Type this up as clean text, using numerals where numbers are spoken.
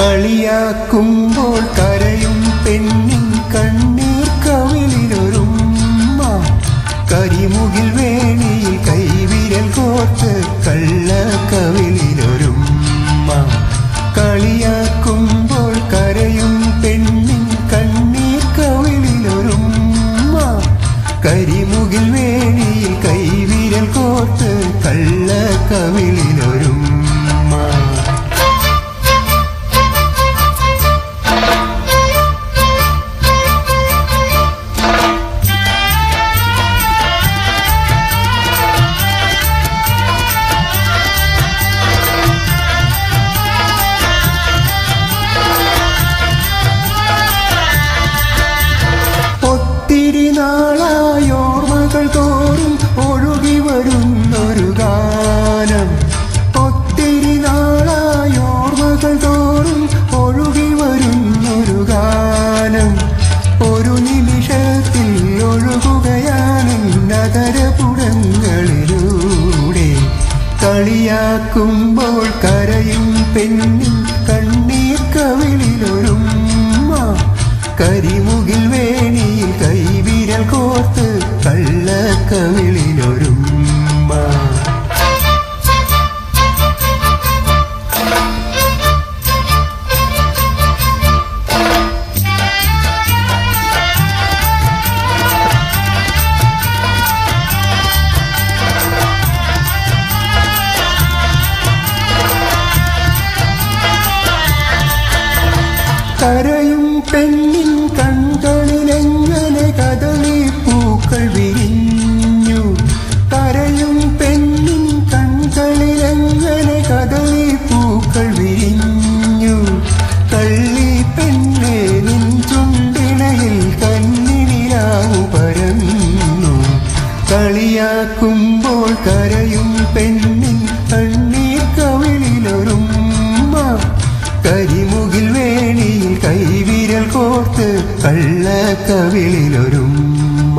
കളിയാക്കുമ്പോൾ കരയും പെണ്ണിൻ കണ്ണീർ കവിളിലൊരുമ്മ കരിമുകിൽ വേണിയിൽ കൈവിരൽ കോർത്ത് കള്ള കവിളിലൊരുമ്മ കളിയാക്കുമ്പോൾ കരയും പെണ്ണിൻ കണ്ണീർ കവിളിലൊരുമ്മ കരിമുകിൽ വേണിയിൽ കൈവിരൽ കോർത്ത് കള്ള കവിളിലൊരുമ്മ നാളായോർമ്മകൾ തോറും ഒഴുകി വരുന്നൊരു ഗാനം ഒത്തിരി നാളായോർമ്മകൾ തോറും ഒഴുകി വരുന്നൊരു ഗാനം ഒരു നിമിഷത്തിൽ ഒഴുകുകയാണ് നഗരപുടങ്ങളിലൂടെ കളിയാക്കുമ്പോൾ കരയും പെണ്ണിൻ കണ്ണീർ കവിളിലൊരുമ്മ കരിമുകിൽ വേണിയിൽ കൈവിരൽ കോർത്ത് കള്ള കവിളിലൊരുമ്മ കരയും പെണ്ണിൻ കൺകളിലെങ്ങനെ കദളിപ്പൂക്കൾ വിരിഞ്ഞു കരയും പെണ്ണിൻ കൺകളിലെങ്ങനെ കദളിപ്പൂക്കൾ വിരിഞ്ഞു കള്ളി പെണ്ണെ നിൻ ചുണ്ടിണയിൽ കണ്ണിനിലാവു പരന്നു കളിയാക്കുമ്പോൾ കരയും പെണ്ണിൻ കണ്ണീർ കവിളിലൊരുമ്മ കരിമുകിൽ വേണിയിൽ കൈവിരൽ കോർത്ത് കള്ള കവിളിലൊരുമ്മ